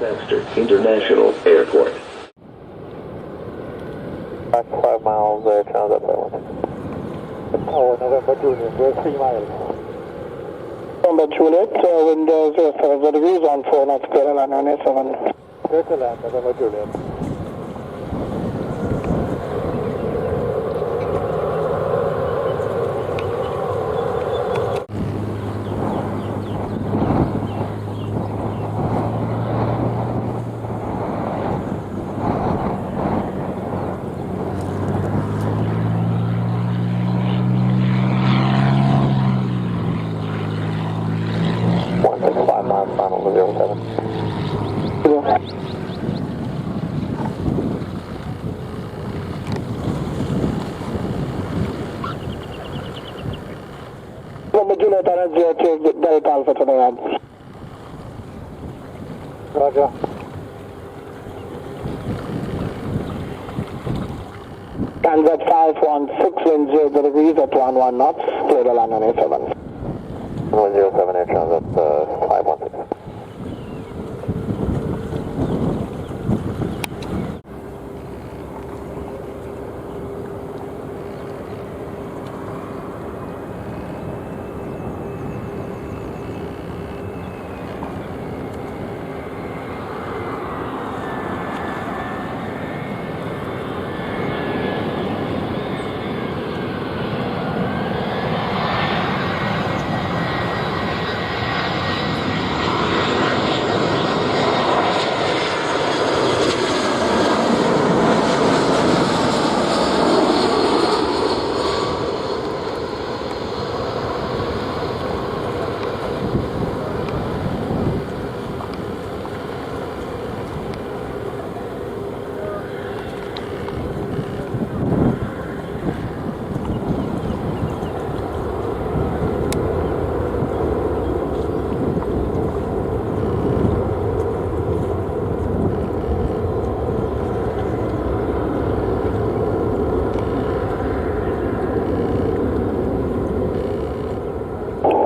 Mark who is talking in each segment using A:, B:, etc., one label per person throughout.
A: Baxter International Airport.
B: 5 miles there, channel up that one.
C: Oh, November Juliet, we're 3 miles.
B: November Juliet, wind 070 degrees on 4 knots, clear land 987.
C: Clear to land, November Juliet.
B: Final to 07. November Juliet, Delta Alpha to the yard.
C: Roger.
B: Kansas 516, wind 0 degrees at 11 knots, clear to land 987. 107 Air Transit 516.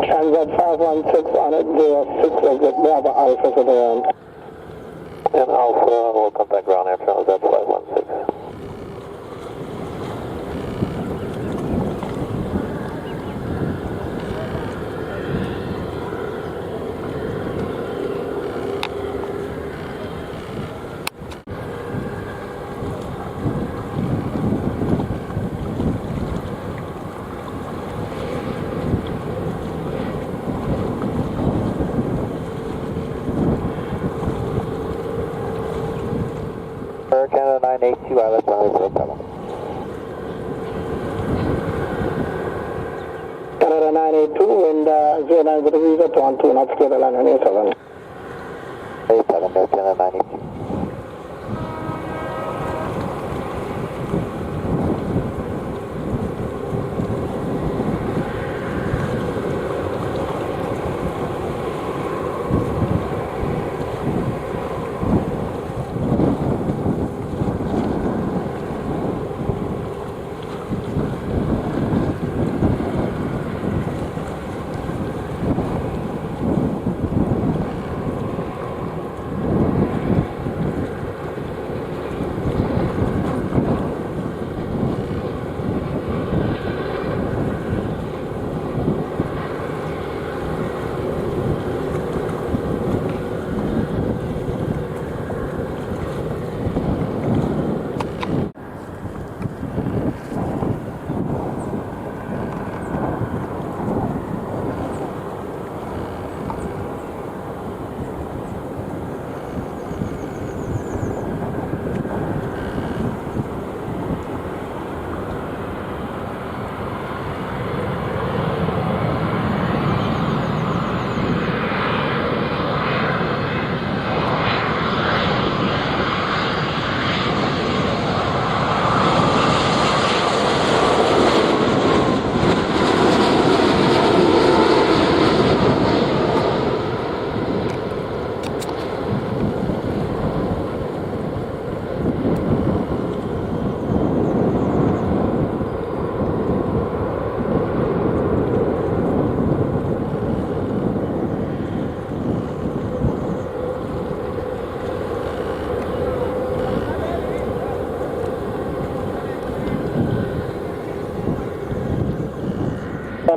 B: Kansas 516 on it, 06, exit Bravo Alpha to the and Alpha, we'll contact ground air channel, that's 516. Canada 982, ILS 107. Canada 982, wind 09 degrees at 12 knots, clear to land 987. 87, Canada 982.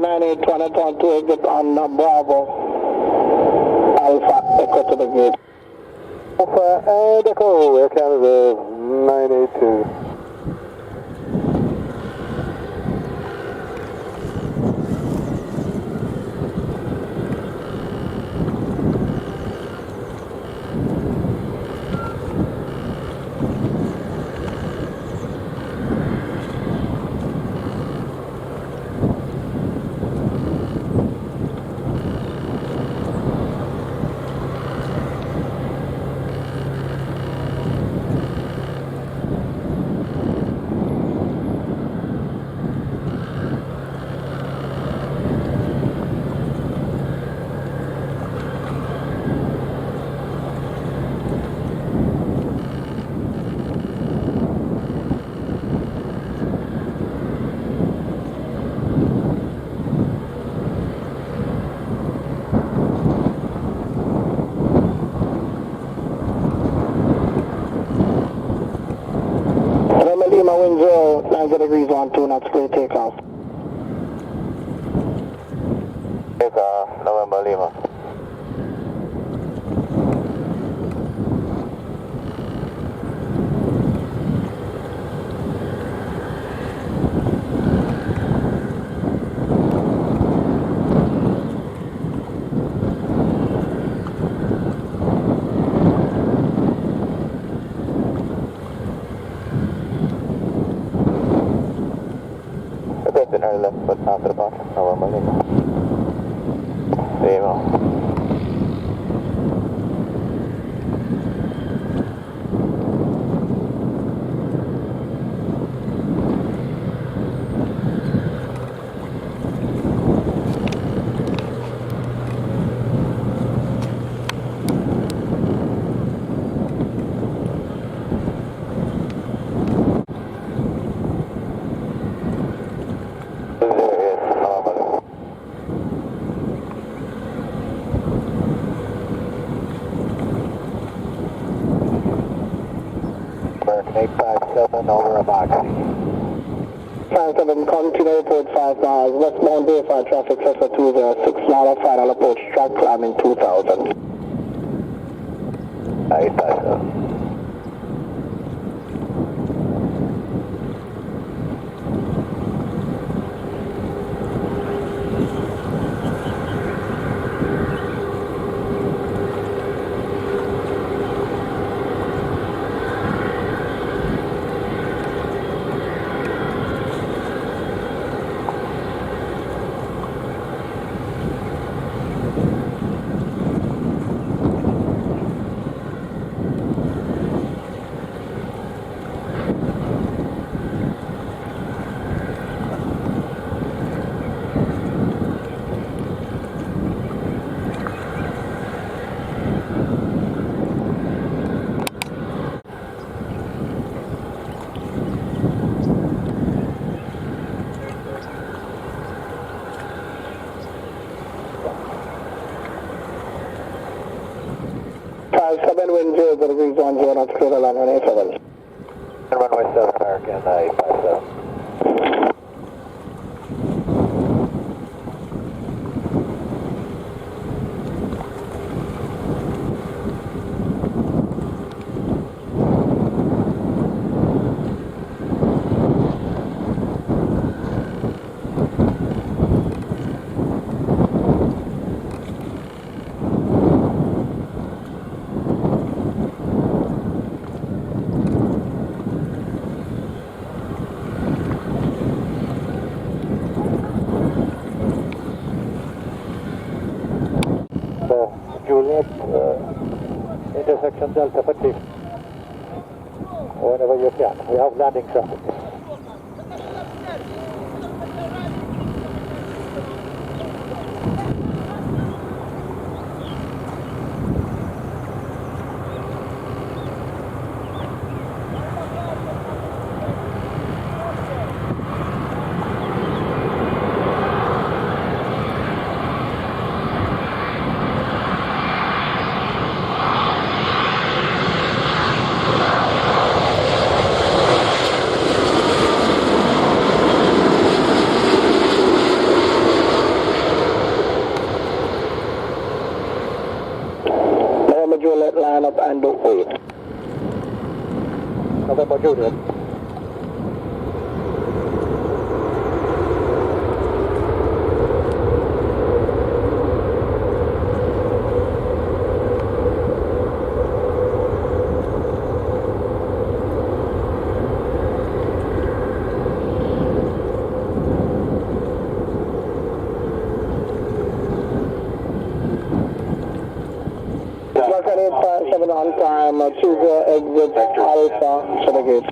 B: 98 exit on Bravo. Alpha, Echo to the gate.
C: Alpha and Echo, Air Canada 982.
B: Lima wind 0, 90 degrees, 12 knots, clear takeoff.
C: Takeoff, November Lima. Early left foot after departure, November Lima. Lima. American 857 over Amoxie.
B: 57, continue report 5 miles, westbound Bayfire traffic, Cessna 206, Lala, final approach, track climbing 2000.
C: 857.
B: Wind 0 degrees 10 knots, clear to land, runway 7.
C: Runway 7, American 857. Juliet, intersection Delta Fatigue. Whenever you can. We have landing traffic.
B: Juliet, line up and wait.
C: November Juliet.
B: Rocket 857 on time, choose exit Alpha to the gate.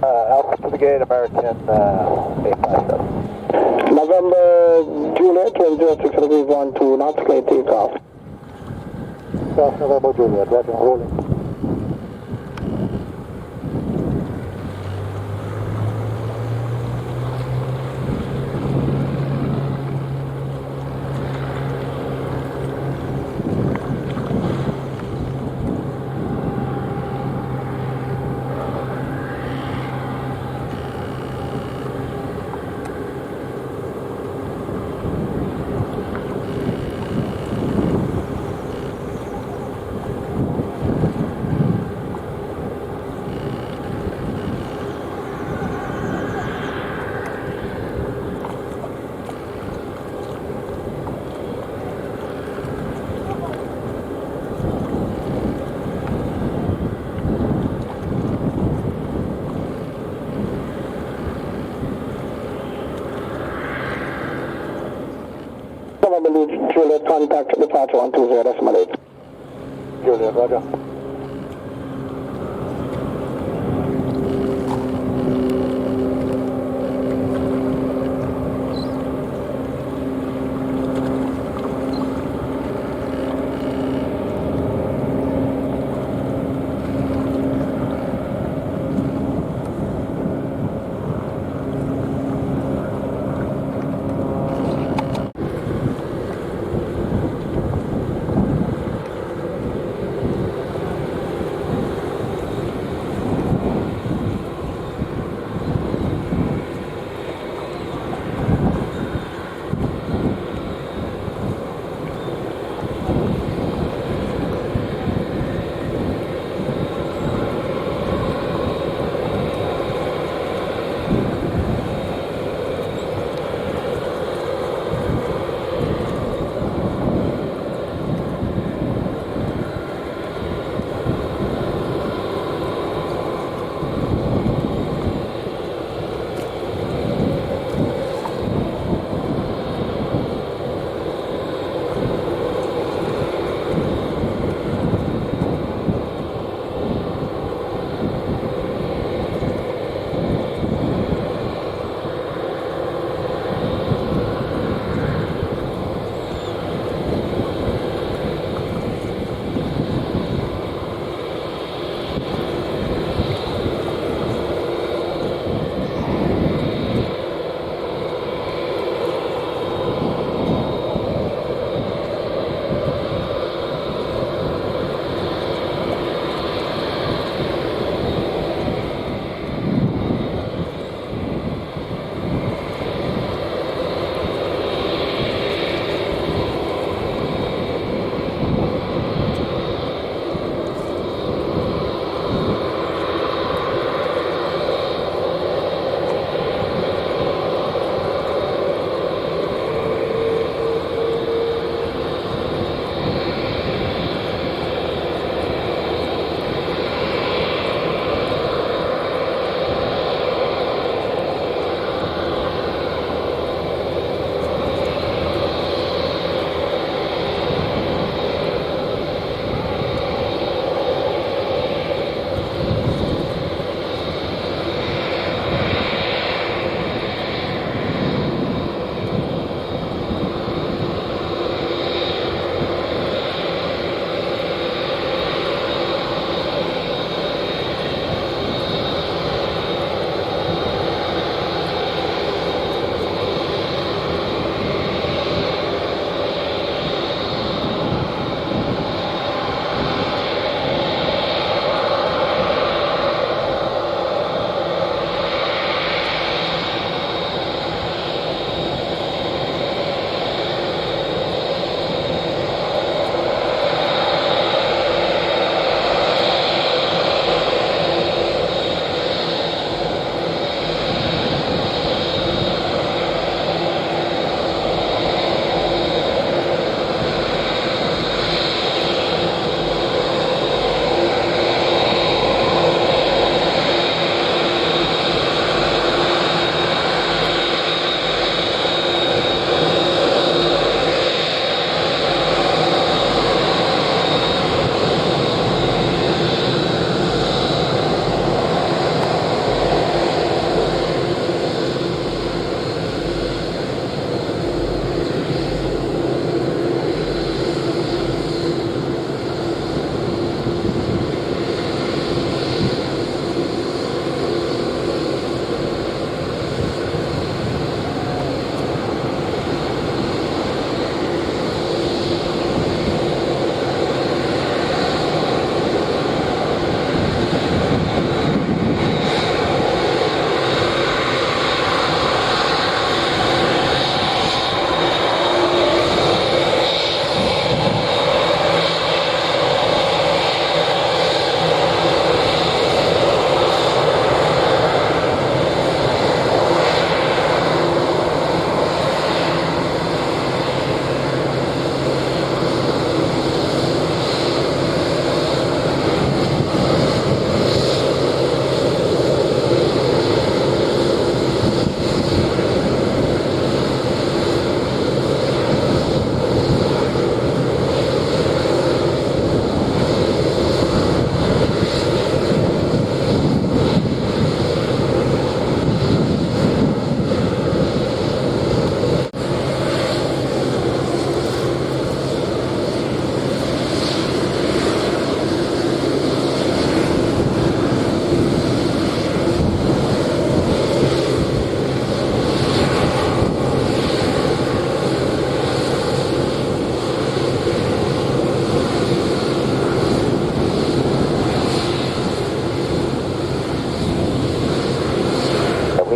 C: Alpha to the gate, American 857.
B: November Juliet, 106 degrees 12 knots, clear takeoff.
C: South November Juliet, roger, rolling.
B: November Juliet, contact departure 120.8.
C: Juliet, roger.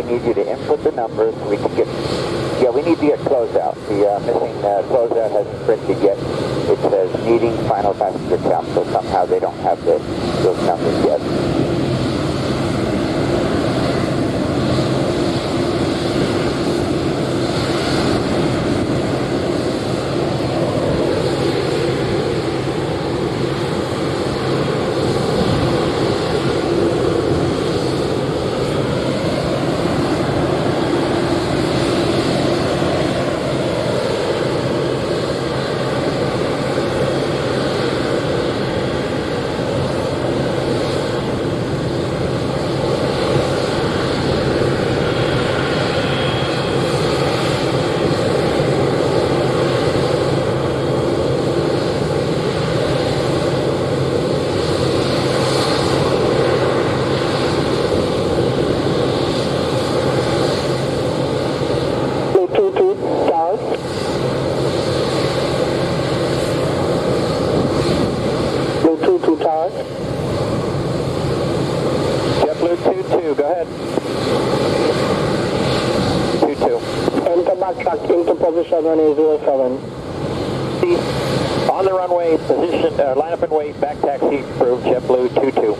C: need you to input the numbers. We can get, yeah, we need to get closeout. The missing closeout hasn't printed yet. It says needing final passenger count, so somehow they don't have those numbers yet. JetBlue 22, go ahead. 22.
B: Enter backtrack into position runway 07.
C: On the runway, position, line up and wait, back taxi approved, JetBlue 22.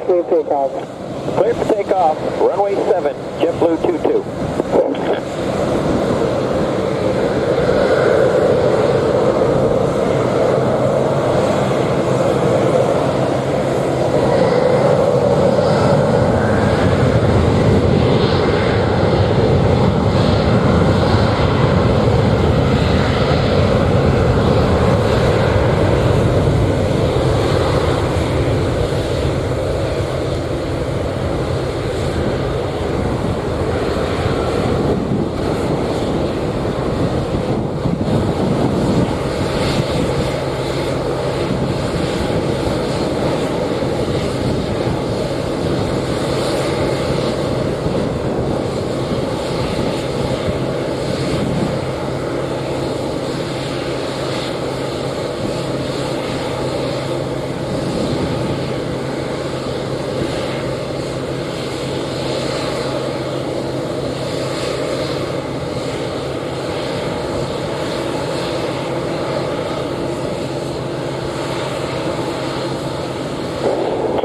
B: Clear takeoff.
C: Clear for takeoff, runway 7, JetBlue 22.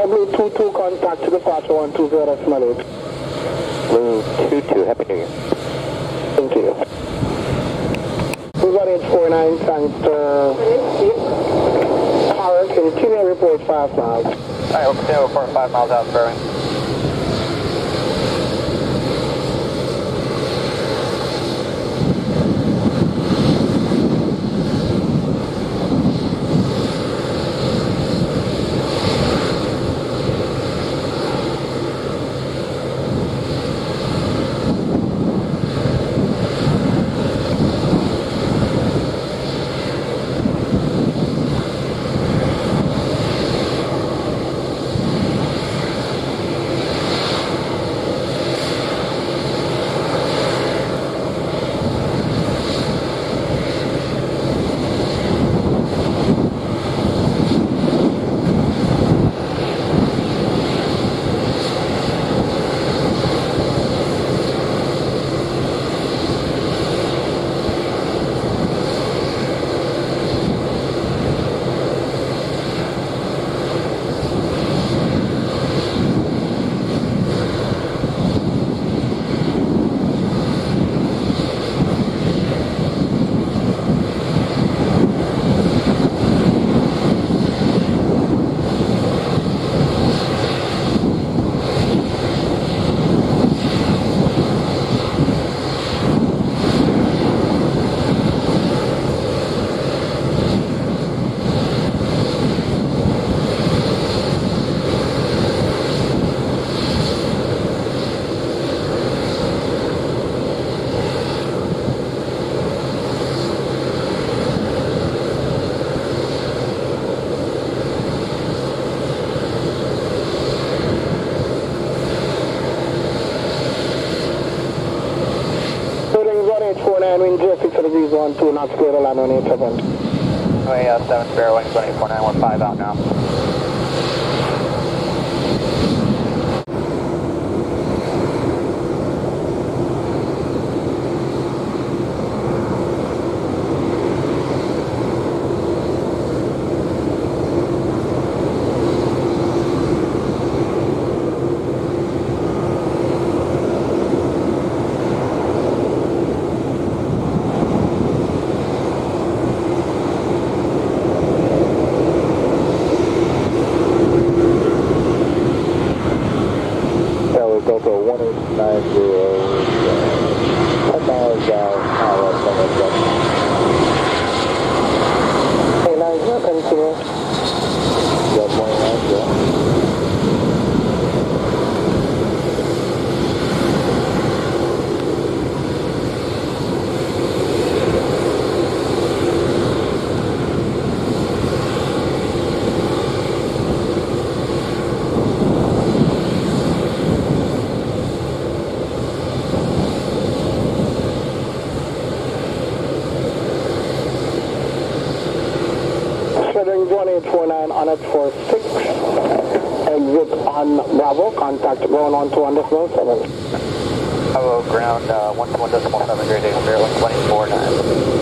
B: Blue 22 contact to departure 120 Smallwood.
C: Blue 22, Happy New Year.
B: Thank you. Blue 1H49, thanks to Carrick, continue report 5 miles.
C: Alright, we'll continue report 5 miles out, Berwin.
B: Wind 06 degrees 12 knots, clear to land on 87.
C: 7 Sparrow, wing 249, we're 5 out now.
B: Delta 1890, 10 miles out, Hey, 90, continue. Yeah, 190. Shredding 1849 on it for 6. Exit on Bravo. Contact going on to 1.7.
C: Hello, ground 121.7, grade 8, Sparrow, wing 249.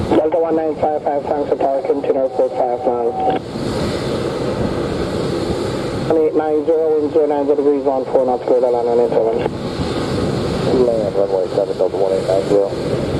B: Delta 1955, thanks for tower, continue report 5 miles. 1890, wind 090 degrees 14 knots, clear to land on 87.
C: Land runway 7, Delta 1890.